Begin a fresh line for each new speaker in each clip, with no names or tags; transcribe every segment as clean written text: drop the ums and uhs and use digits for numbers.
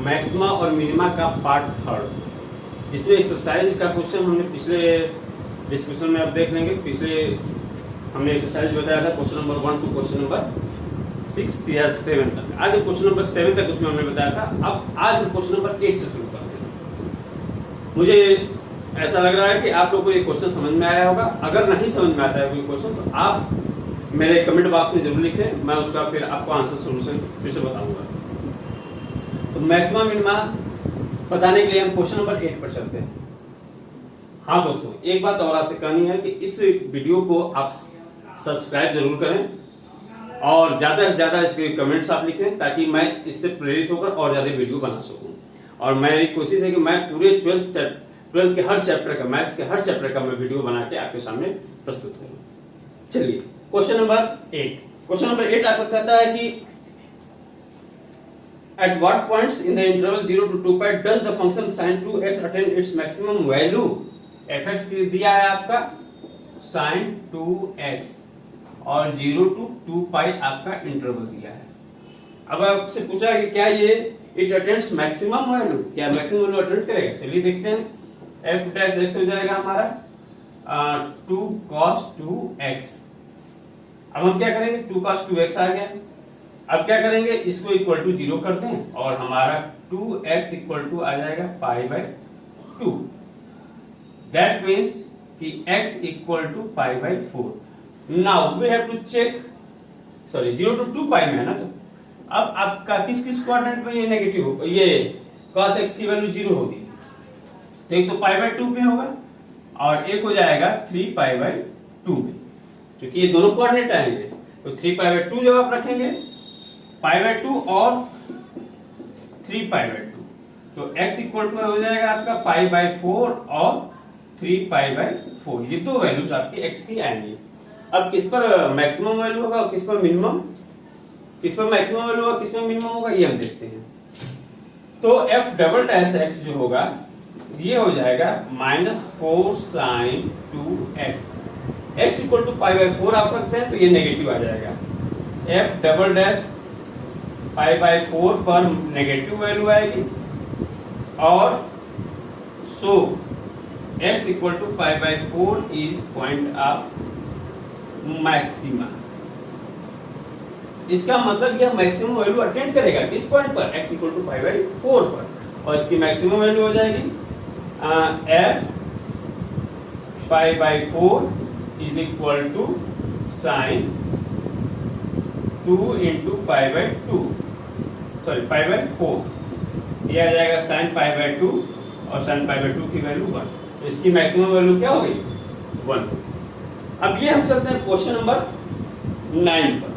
Maxima और minima का part third, जिसमें एक्सरसाइज का क्वेश्चन हमने पिछले डिस्कशन में आप देख लेंगे। पिछले हमने एक्सरसाइज बताया था question number 1 to question number 6 या 7 तक। आज क्वेश्चन नंबर 7 तक उसमें हमने बताया था। अब आज हम क्वेश्चन नंबर 8 से शुरू करते हैं। मुझे ऐसा लग रहा है कि आप लोगों को ये क्वेश्चन समझ में आया होगा। अगर नहीं समझ में आता है कोई क्वेश्चन तो आप मेरे कमेंट बॉक्स में जरूर लिखें, मैं उसका फिर आपको आंसर सोल्यूशन फिर से बताऊंगा। तो मैक्सिमम मिनिमा बताने के लिए हम क्वेश्चन नंबर 8 पर चलते हैं। हाँ दोस्तों, एक बात और आपसे कहनी है कि इस वीडियो को आप सब्सक्राइब जरूर करें और ज्यादा से ज्यादा इसके कमेंट्स आप लिखें, ताकि मैं इससे प्रेरित होकर और ज्यादा वीडियो बना सकूं। और मेरी कोशिश है कि मैं पूरे 12th के हर चैप्टर का, मैथ्स के हर चैप्टर का मैं वीडियो बना के आपके सामने प्रस्तुत करूं। चलिए क्वेश्चन नंबर 8। क्वेश्चन नंबर 8 आपको कहता है कि at what points in the interval 0 to 2 pi does the function sin 2x attain its maximum value? fx दिया है आपका sin 2x और 0 to 2 pi आपका इंटरवल दिया है। अब आपसे पूछा है कि क्या ये इट अटेंड्स मैक्सिमम वैल्यू, क्या मैक्सिमम वैल्यू अटेंड करेगा? चलिए देखते हैं। f डैश x हो जाएगा हमारा 2 cos 2x। अब हम क्या करेंगे, 2 cos 2x आ गया। अब क्या करेंगे, इसको इक्वल टू 0 कर दें और हमारा 2x इक्वल टू आ जाएगा पाई बाय 2। दैट मीन्स कि x equal to pi by 4। Now we have to check, sorry 0 to 2 pi में है ना, तो अब आपका किस किस क्वाड्रेंट में ये नेगेटिव होगा, ये cos x की वैल्यू 0 होगी। तो एक तो पाई बाय 2 पे होगा और एक हो जाएगा 3 पाई बाय 2 में, क्योंकि ये दोनों कोऑर्डिनेट आएंगे। तो 3 पाई बाय 2 जब आप रखेंगे, पाई बाय 2 और 3 पाई बाय 2, तो x इक्वल टू हो जाएगा आपका पाई बाय 4 और 3 पाई बाय 4। ये दो वैल्यूज आपकी x की आएंगी। अब किस पर मैक्सिमम वैल्यू होगा और किस पर मिनिमम, किस पर मैक्सिमम वैल्यू होगा, किस पर मिनिमम होगा, ये हम देखते हैं। तो f डबल डैश x जो होगा ये हो जाएगा -4 sin 2x। x equal to pi by 4 आप रखते हैं तो ये नेगेटिव आ जाएगा। f double dash pi by 4 पर नेगेटिव वैल्यू आएगी और so x equal to pi by 4 is point of maxima. इसका मतलब यह मैक्सिमम वैल्यू अटेंड करेगा किस पॉइंट पर, x equal to pi by 4 पर, और इसकी मैक्सिमम वैल्यू हो जाएगी f pi by 4 is equal to sine 2 into pi by 2, sorry pi by 4। ये आ जाएगा साइन पाई बाय 2 और साइन पाई बाय 2 की वैल्यू 1। तो इसकी मैक्सिमम वैल्यू क्या हो गई, 1। अब ये हम चलते हैं क्वेश्चन नंबर 9 पर।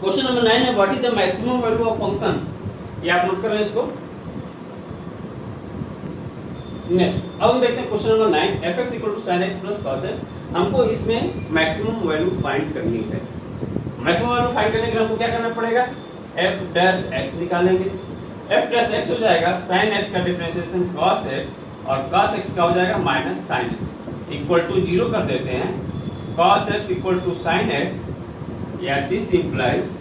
क्वेश्चन नंबर 9 है what is the maximum value of function. ये आप नोट कर लें इसको। नेक्स्ट अब हम देखते हैं question number 9, fx equal to sin x plus cos x। हमको इसमें मैक्सिमम वैल्यू फाइंड करनी है। मैक्सिमम वैल्यू फाइंड करने के लिए हमको क्या करना पड़ेगा, f डैश x निकालेंगे। f डैश x हो जाएगा sin x का डिफरेंशिएशन cos x और cos x का हो जाएगा minus sin x equal to 0 कर देते हैं। cos x equal to sin x, या this implies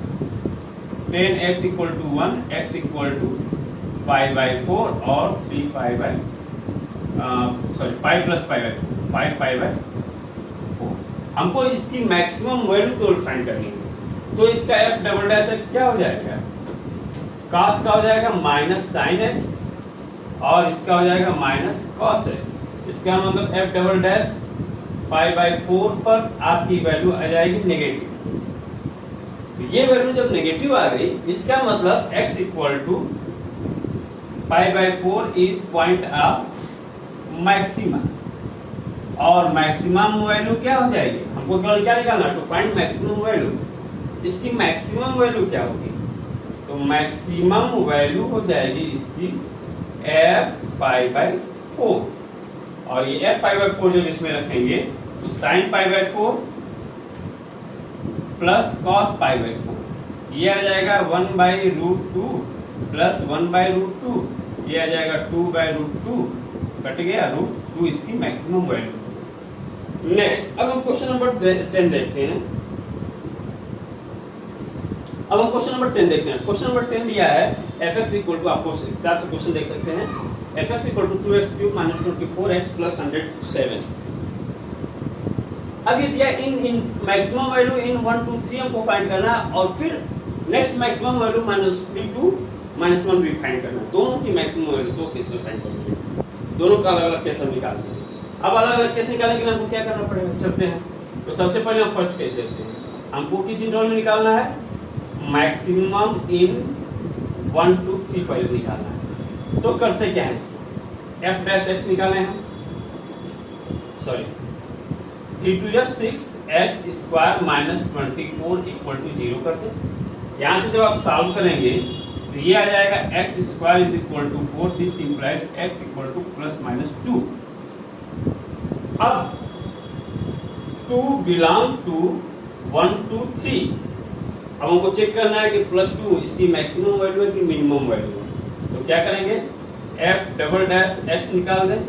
tan x equal to 1, x equal to pi by 4 और 3 pi by sorry pi plus pi by 5 pi by 4। हमको इसकी maximum value को find करनी है। तो इसका f डबल डैश x क्या हो जाएगा, cos का हो जाएगा माइनस sin x और इसका हो जाएगा माइनस cos x। इसका मतलब f double dash pi by 4 पर आपकी वैल्यू आ जाएगी नेगेटिव। तो ये वैल्यू जब नेगेटिव आ गई, इसका मतलब x equal to pi by 4 is point of maxima. और मैक्सिमम वैल्यू क्या हो जाएगी, हमको केवल क्या निकालना, टू फाइंड मैक्सिमम वैल्यू। इसकी मैक्सिमम वैल्यू क्या होगी, तो मैक्सिमम वैल्यू हो जाएगी इसकी f पाई बाय 4। और ये f पाई बाय 4 जब इसमें रखेंगे तो sin pi by 4 plus cos pi by 4, ये आ जाएगा 1 by root 2 plus 1 by root 2, ये आ जाएगा 2 बाई रूट 2, कट गया रूट 2 इसकी मैक्सिमम वैल्यू। नेक्स्ट अब हम क्वेश्चन नंबर 10 देखते हैं। अब हम क्वेश्चन नंबर 10 देखते हैं। क्वेश्चन नंबर 10 दिया है fx इक्वल टू, आपको इस तरह से क्वेश्चन देख सकते हैं, fx equal to 2x cube minus 24x plus 107। अब ये दिया इन मैक्सिमम वैल्यू इन 1 2 3 हमको फाइंड करना है, और फिर नेक्स्ट मैक्सिमम वैल्यू -3 टू -1 भी फाइंड करना है। दोनों की मैक्सिमम वैल्यू दो केस में फाइंड करनी है, दोनों का अलग अलग केस हम निकालते हैं। अब अलग अलग केस निकालने के लिए हमको क्या करना पड़ेगा, चलते हैं। तो सबसे पहले हम फर्स्ट केस देखते हैं। हमको किस इंटरवल में निकालना है, मैक्सिमम इन 1 2 3 पहले निकालना है। तो करते क्या है, इसको f डैश x निकालें हम, सॉरी 3 2 जा 6 x square minus 24 equal to 0 करते हैं। यहाँ से जब आप सॉल्व करेंगे तो ये आ जाएगा x square is equal to 4, this implies x equal to plus minus 2। अब 2 बिलोंग टू 1 2 3। अब हमको चेक करना है कि +2 इसकी मैक्सिमम वैल्यू है कि मिनिमम वैल्यू है। तो क्या करेंगे, f डबल डैश x निकाल दें,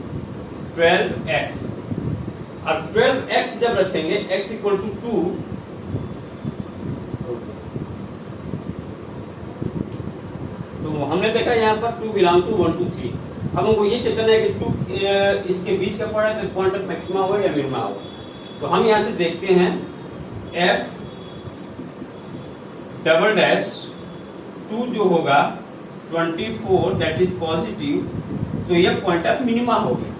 12x। अब 12x जब रखेंगे x इक्वल टू 2, तो हमने देखा यहाँ पर 2 बिलोंग टू 1 2 3। अब हमको ये चेक करना है कि 2 इसके बीच का पड़ा है तो पॉइंट ऑफ मैक्सिमा हो या मिनिमा हो। तो हम यहाँ से देखते हैं f डबल डैश 2 जो होगा 24 दैट इज पॉजिटिव, तो ये पॉइंट ऑफ मिनिमा हो गया।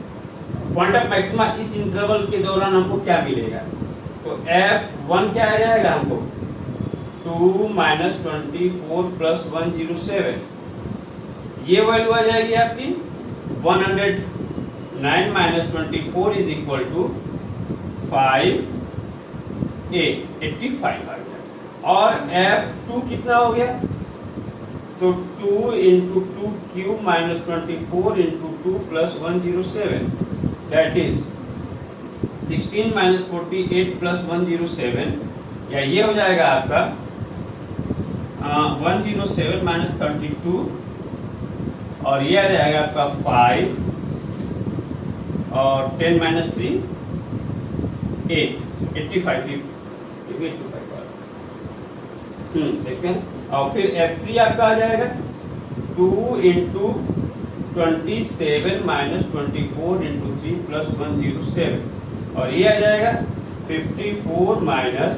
पॉइंट ऑफ मैक्सिमा इस इंटरवल के दौरान हमको क्या मिलेगा, तो f1 क्या आ जाएगा हमको 2 माइनस 24 प्लस 107, ये वैल्यू आ जाएगी आपकी 109 माइनस 24 इज इक्वल टू 85 आ गया। और f2 कितना हो गया, तो 2 into 2 cube minus 24 into 2 plus 107 that is 16 minus 48 plus 107, या ये हो जाएगा आपका 107 माइनस 32, और ये आ जाएगा आपका 5 और 10 माइनस 3 8 85 देखते हैं। और फिर f3 आपका आ जाएगा 2 इंटू 27 माइनस 24 इंटू 3 प्लस 107, और ये आ जाएगा 54 माइनस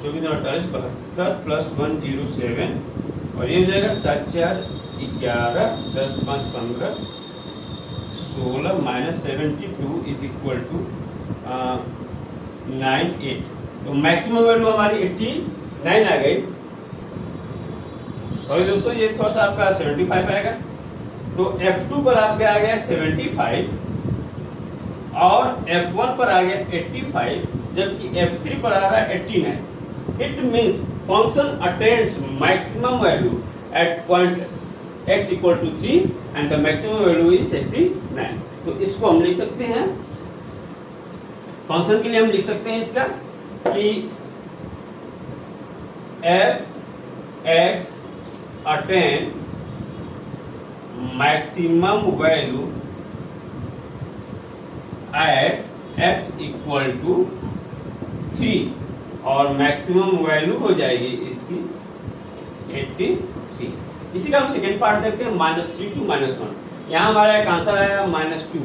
24 48 72 प्लस 107, और ये हो जाएगा 7 4 11 10 5 15 16 माइनस 72 इज इक्वल टू 98। तो मैक्सिमम वैल्यू हमारी 89 आ गई। सॉरी दोस्तों, ये थोड़ा सा आपका 75 आएगा। तो f2 पर आपके आ गया 75 और f1 पर आ गया 85, जबकि f3 पर आ रहा है 89। It means function attains maximum value at point x equal to 3 and the maximum value is 89। तो इसको हम लिख सकते हैं, फंक्शन के लिए हम लिख सकते हैं इसका कि f(x) attain maximum value at x equal to 3, और मैक्सिमम वैल्यू हो जाएगी इसकी 83। इसी का हम सेकेंड पार्ट देखते हैं, -3 टू -1। यहाँ हमारा एक आंसर आया -2।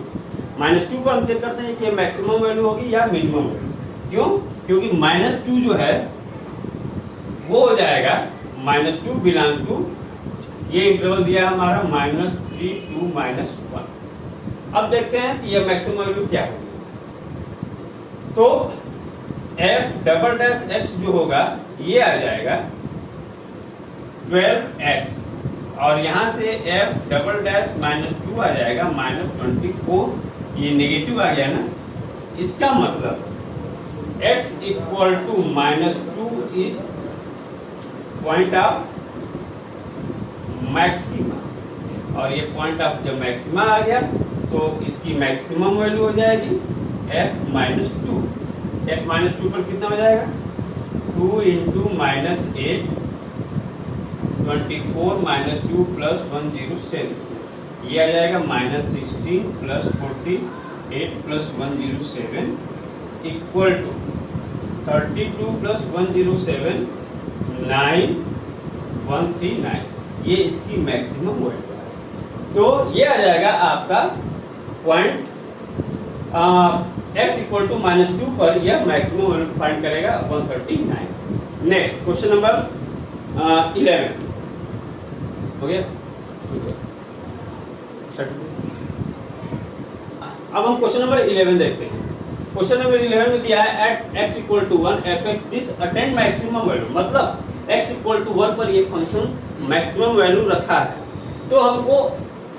-2 पर हम चेक करते हैं कि मैक्सिमम वैल्यू होगी या मिनिमम वैल्यू। क्यों? क्योंकि -2 जो है वो हो जाएगा -2 बिलोंग टू, ये इंटरवल दिया हमारा -3 टू -1। अब देखते हैं कि ये मैक्सिमम वैल्यू क्या होगी। तो f डबल डैश x जो होगा ये आ जाएगा 12x, और यहाँ से f डबल डैश -2 आ जाएगा -24, ये नेगेटिव आ गया ना। इसका मतलब x equal to -2 is point of maxima, और ये पॉइंट ऑफ जब मैक्सिमा आ गया तो इसकी मैक्सिमम वैल्यू हो जाएगी f-2। f-2 पर कितना हो जाएगा 2 इंटू -8 24 -2 प्लस 107, ये आ जाएगा -16 प्लस 48 प्लस 107 इक्वल टू 32 प्लस 107 9139, ये इसकी मैक्सिमम वैल्यू है। तो ये आ जाएगा आपका पॉइंट x इक्वल टू -2 पर यह मैक्सिमम वैल्यू फाइंड करेगा 139। नेक्स्ट क्वेश्चन नंबर 11 हो गया। अब हम क्वेश्चन नंबर 11 देखते हैं। क्वेश्चन नंबर 11 में दिया है at x equal to 1 fx this attend maximum value, मतलब x इक्वल टू 1 पर ये फंक्शन मैक्सिमम वैल्यू रखा है। तो हमको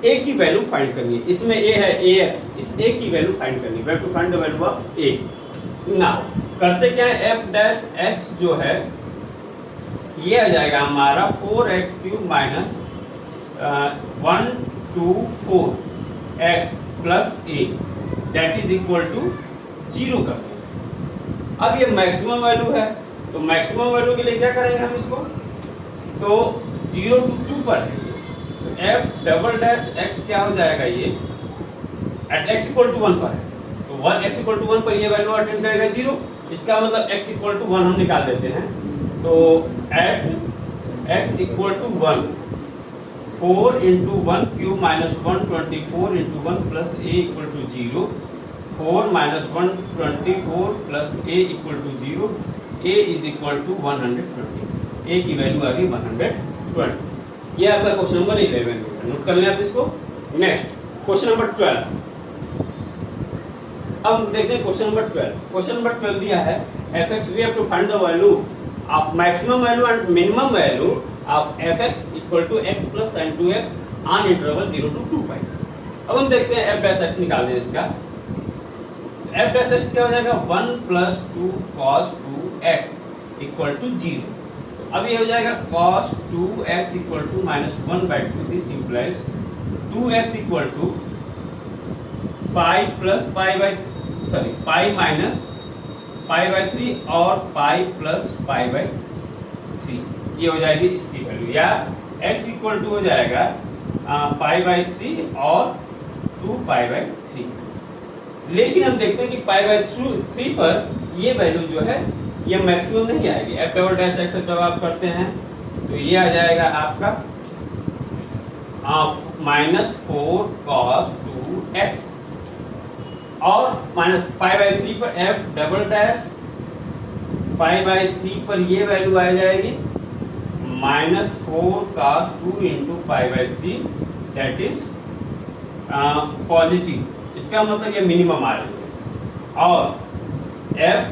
a की वैल्यू फाइंड करनी है। इसमें a है ax, इस a की वैल्यू फाइंड करनी है। We have to find the value of a। Now करते क्या है, f डैश x जो है ये आ जाएगा हमारा 4x³ minus 124x plus a that is equal to 0 करते हैं। अब ये मैक्सिमम वैल्यू है, तो मैक्सिमम वैल्यू के लिए क्या करेंगे हम इसको, तो 0 to 2 पर है। तो f डबल डैश x क्या हो जाएगा, ये एट x इक्वल टू 1 पर है, तो 1 x इक्वल टू 1 पर ये वैल्यू अटेंड करेगा 0। इसका मतलब x इक्वल टू 1 हम निकाल देते हैं। तो at x equal to 1 4 into 1 cube minus 124 into 1 plus a equal to 0, 4 minus 124 plus a equal to 0, a is equal to 120, a की वैल्यू आ गई 120। ये आपका क्वेश्चन नंबर 11 नोट कर लें आप इसको। Next question number 12। अब देखते हैं क्वेश्चन नंबर 12। क्वेश्चन नंबर 12 दिया है fx we have to find the value of maximum value and minimum value of fx equal to x plus sin 2x on interval 0 to 2 pi। अब हम देखते हैं f dash x निकाल दें इसका। f dash x क्या हो जाएगा, 1 plus 2 cos 2x equal to 0। अब ये हो जाएगा cos 2x equal to -1/2। This implies 2x equal to pi plus pi minus pi/3 और pi plus pi/3, ये हो जाएगी इसकी वैल्यू। या x इक्वल टू हो जाएगा pi/3 और 2pi/3। लेकिन हम देखते हैं कि pi/3 पर ये वैल्यू जो है ये मैक्सिमम नहीं आएगी। f डबल डैश x जब आप करते हैं तो ये आ जाएगा आपका -4 cos 2x और माइनस pi/3 पर f डबल डैश pi/3 पर ये वैल्यू आ जाएगी -4 cos 2 into pi/3 that is positive. इसका मतलब ये मिनिमम आ रही है। और f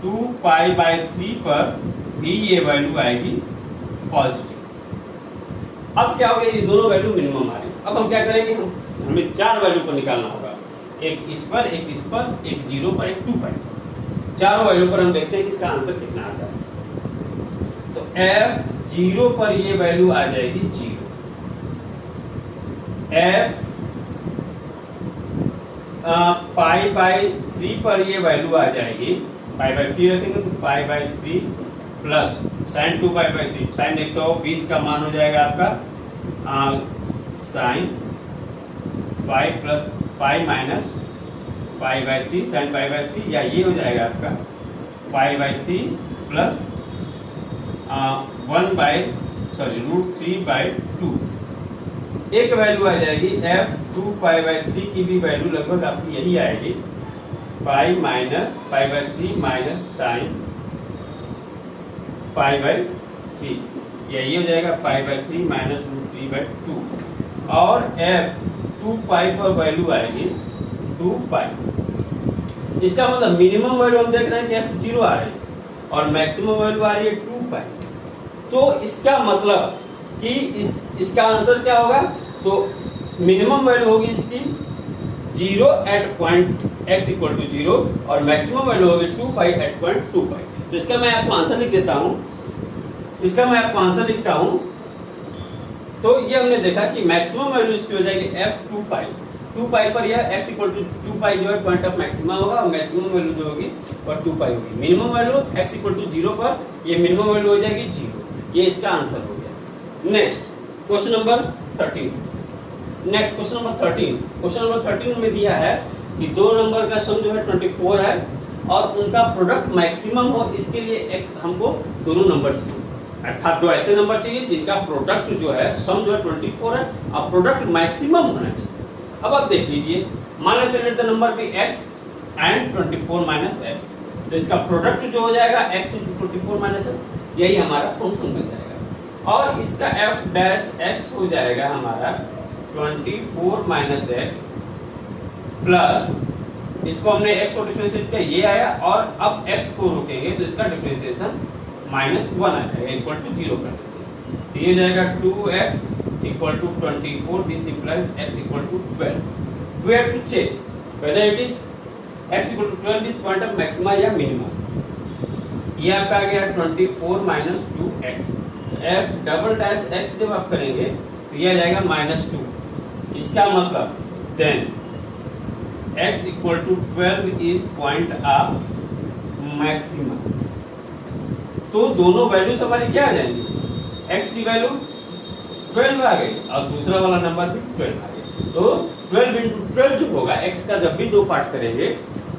2pi/3 पर भी ये वैल्यू आएगी पॉजिटिव। अब क्या हो गया, ये दोनों वैल्यू मिनिमम आ रही है। अब हम क्या करेंगे, हमें 4 वैल्यू को निकालना होगा, एक इस पर, एक इस पर, एक 0 पर, एक 2 पर। चारों वैल्यू पर हम देखते हैं कि इसका आंसर कितना आता है। तो f 0 पर ये वैल्यू आ जाएगी 0, f pi/3 पर ये वैल्यू आ जाएगी, pi/3 रखेंगे तो pi/3 plus sin 2pi/3, sin 120 का मान हो जाएगा आपका sin pi plus pi minus pi/3 sin pi/3, या ये हो जाएगा आपका pi/3 प्लस √3/2। एक वैल्यू आ जाएगी f 2pi/3 की भी वैल्यू लगभग आपकी यही आएगी, pi minus pi/3 minus sin pi/3, यही हो जाएगा pi/3 माइनस √3/2। और f 2pi पर वैल्यू आएगी 2pi। इसका मतलब मिनिमम वैल्यू हम देख रहे हैं कि f 0 आ रही है और मैक्सिमम वैल्यू आ रही है 2pi। तो इसका मतलब कि इसका आंसर क्या होगा, तो मिनिमम वैल्यू होगी इसकी 0 at point x equal to 0 और मैक्सिमम वैल्यू होगी 2pi एट पॉइंट 2pi। तो इसका मैं आपको आंसर लिख देता हूँ, तो ये हमने देखा कि मैक्सिमम वैल्यू इसकी हो जाएगी f 2pi पर यह x इक्वल टू 2pi जो है पॉइंट ऑफ मैक्सिमा होगा और मैक्सिमम वैल्यू जो होगी और 2pi होगी। Minimum value x equal to 0 पर ये मिनिमम वैल्यू हो जाएगी 0। ये इसका आंसर हो गया। Next question number 13। Question number 13 में दिया है कि दो नंबर का सम जो है 24 है और उनका प्रोडक्ट मैक्सिमम हो, इसके लिए एक हमको दोनों नंबर चाहिए, अर्थात दो ऐसे नंबर चाहिए जिनका प्रोडक्ट जो है सम जो है 24 है और प्रोडक्ट मैक्सिमम होना चाहिए। अब आप देख लीजिए, मान लेते हैं the number be x and 24 minus x, तो इसका प्रोडक्ट जो हो जाएगा x इंटू 24 माइनस एक्स, यही हमारा फंक्शन बन जाएगा। और इसका f डैश x हो जाएगा हमारा 24 माइनस एक्स प्लस, इसको हमने x को डिफरेंशिएट किया, ये आया, और अब x को रोकेंगे तो इसका डिफरेंशिएशन -1 आ जाएगा, इक्वल टू 0 कर देंगे, तो ये हो जाएगा 2x equal to 24, this implies x equal to 12। We have to check whether it is x equal to 12 is point of maxima या मिनिमा। ये आपका आ गया 24 माइनस 2x, f double dash x जब आप करेंगे तो ये आ जाएगा -2, इसका मतलब then x equal to 12 is point of maxima. तो दोनों वैल्यूज हमारी क्या आ जाएंगी, x की वैल्यू 12 आ गई और दूसरा वाला नंबर भी 12 आ गया। तो 12 इंटू 12 जो होगा, x का जब भी दो पार्ट करेंगे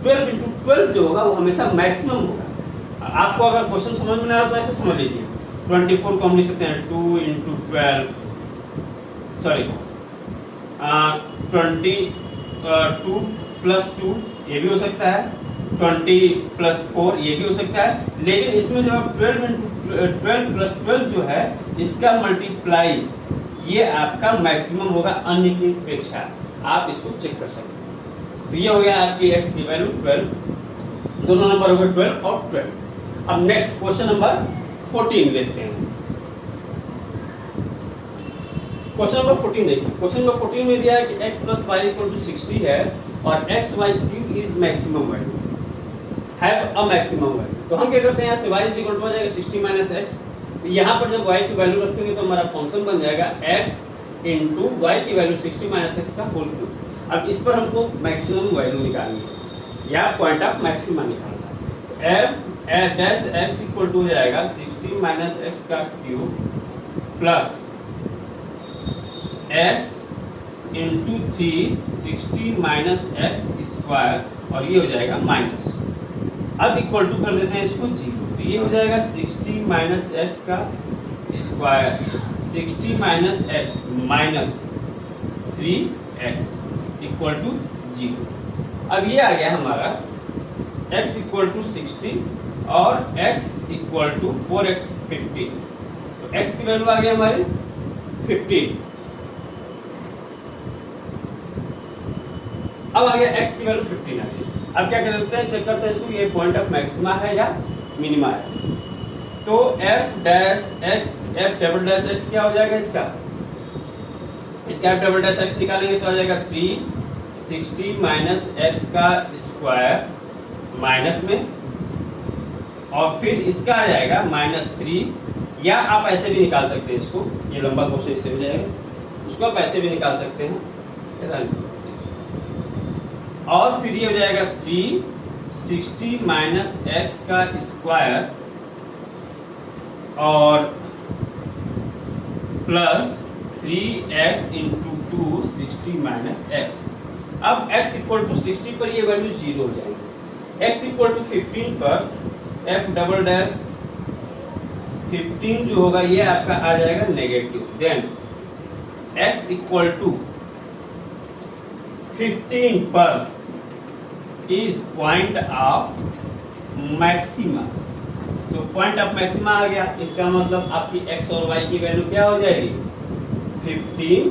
12 इंटू 12 जो होगा वो हमेशा मैक्सिमम होगा। आपको अगर क्वेश्चन समझ में ना आए तो ऐसे समझ लीजिए, 24 को हम लिख सकते हैं 2 इंटू 12, सॉरी 22 प्लस 2 ये भी हो सकता है, 20 प्लस 4 ये भी हो सकता है, लेकिन इसमें जब आप 12 इंटू 12 प्लस 12 जो है इसका मल्टीप्लाई ये आपका मैक्सिमम होगा अन्य की अपेक्षा, आप इसको चेक कर सकते हैं। तो ये हो गया आपकी x की वैल्यू 12, दोनों नंबर हो गए 12 और 12। अब नेक्स्ट क्वेश्चन नंबर 14 देखते हैं। क्वेश्चन नंबर 14 देखिए, क्वेश्चन नंबर 14 में दिया है कि x plus y equal to 60 है और x y cube is maximum value, have a maximum value. तो हम क्या करते हैं, यहाँ से y इज इक्वल टू हो जाएगा 60 माइनस x, यहाँ पर जब y की वैल्यू रखेंगे तो हमारा फंक्शन बन जाएगा x इंटू वाई की वैल्यू 60 माइनस एक्स का होल क्यूब। अब इस पर हमको मैक्सिमम वैल्यू निकालनी है या पॉइंट ऑफ मैक्सिमा निकालना है। f dash x equal to हो जाएगा 60 माइनस एक्स का cube plus x into 3 60 minus x square, और ये हो जाएगा माइनस। अब इक्वल टू कर देते हैं इसको 0, तो ये हो जाएगा 60 माइनस एक्स का square 60 minus x minus 3x equal to 0। अब ये आ गया हमारा x इक्वल टू 60 और x इक्वल टू 4x 50, तो x की वैल्यू आ गई हमारी 50। अब आ गया x की वैल्यू 15 आ गई। अब क्या करते हैं, चेक करते हैं इसको, ये पॉइंट ऑफ मैक्सिमा है या मिनिमा है। तो f dash x, f double dash x क्या हो जाएगा इसका f डबल डैश x निकालेंगे तो आ जाएगा 360 माइनस एक्स का स्क्वायर माइनस में, और फिर इसका आ जाएगा -3, या आप ऐसे भी निकाल सकते हैं इसको, ये लंबा क्वेश्चन इससे हो जाएगा, उसको आप ऐसे भी निकाल सकते हैं, और फिर ये हो जाएगा 360 माइनस एक्स का स्क्वायर और plus 3x into 2 60 minus x. अब x इक्वल टू 60 पर ये वैल्यू 0 हो जाएगी, x इक्वल टू 15 पर f डबल डैश 15 जो होगा ये आपका आ जाएगा negative, then x equal to 15 पर इज पॉइंट ऑफ मैक्सिमा। तो पॉइंट ऑफ मैक्सिमा आ गया, इसका मतलब आपकी x और y की वैल्यू क्या हो जाएगी 15,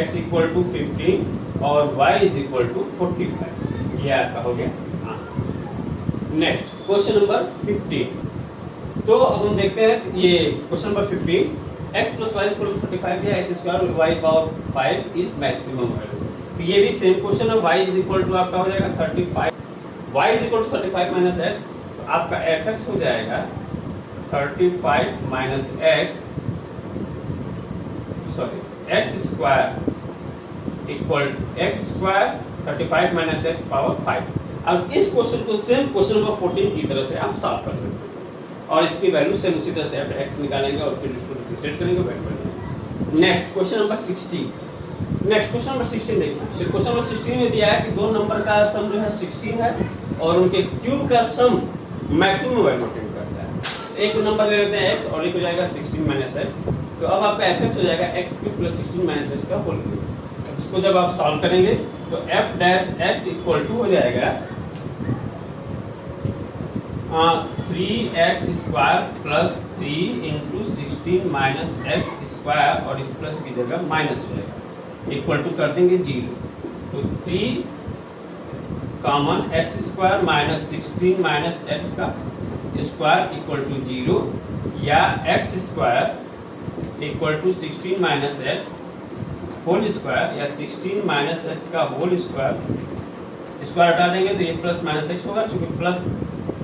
x इक्वल टू 15 और y इज इक्वल टू 45। ये आपका हो गया आंसर। Next question number 15। तो अब हम देखते हैं ये question number 15, x plus y equal to 35 दिया, x square y power 5 is maximum value. तो ये भी सेम क्वेश्चन है, y इज इक्वल टू आपका हो जाएगा 35, y is equal to 35 minus x, तो आपका fx हो जाएगा 35 minus x, sorry x square equal x square 35 minus x power 5। अब इस क्वेश्चन को सेम क्वेश्चन नंबर 14 की तरह से आप सॉल्व कर सकते हैं, और इसकी वैल्यू सेम उसी तरह से आप x निकालेंगे और फिर इसको डिफरेंशिएट करेंगे, वैल्यू बनेगी। Next question number 16। Next question number 16 देखिए। क्वेश्चन नंबर 16 में दिया है कि दो नंबर का सम जो है 16 है और उनके क्यूब का सम मैक्सिमम वैल्यू अटेन करता है। एक नंबर ले लेते हैं x और एक हो जाएगा 16 - x। तो अब आपका fx हो जाएगा x³ + 16 - x का होल क्यूब। इसको जब आप सॉल्व करेंगे तो f dash x equal to हो जाएगा 3x² + 3 × 16 - x² और इस प्लस की जगह माइनस हो जाएगा, इक्वल टू कर देंगे 0। तो 3 कॉमन x² - 16 - x का स्क्वायर इक्वल टू 0 या x² equal to 16 - x whole square या 16 - x का होल स्क्वायर। स्क्वायर हटा देंगे तो ये प्लस माइनस x होगा, चूंकि प्लस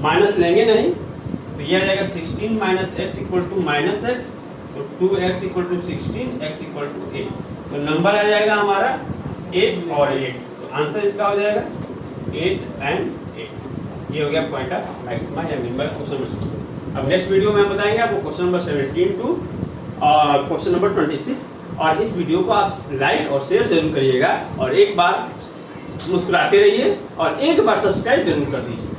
माइनस लेंगे नहीं तो ये आ जाएगा 16 - x इक्वल टू -x। तो 2x equal to 16, x equal to 8। तो नंबर आ जाएगा हमारा 8 और 8। तो आंसर इसका हो जाएगा 8 and 8। ये हो गया पॉइंट ऑफ मैक्सिमा या मिनिमम क्वेश्चन नंबर 16। अब नेक्स्ट वीडियो में हम बताएंगे आपको question number 17 to question number 26। और इस वीडियो को आप लाइक और शेयर जरूर करिएगा और एक बार मुस्कुराते रहिए और एक बार सब्सक्राइब जरूर कर दीजिए।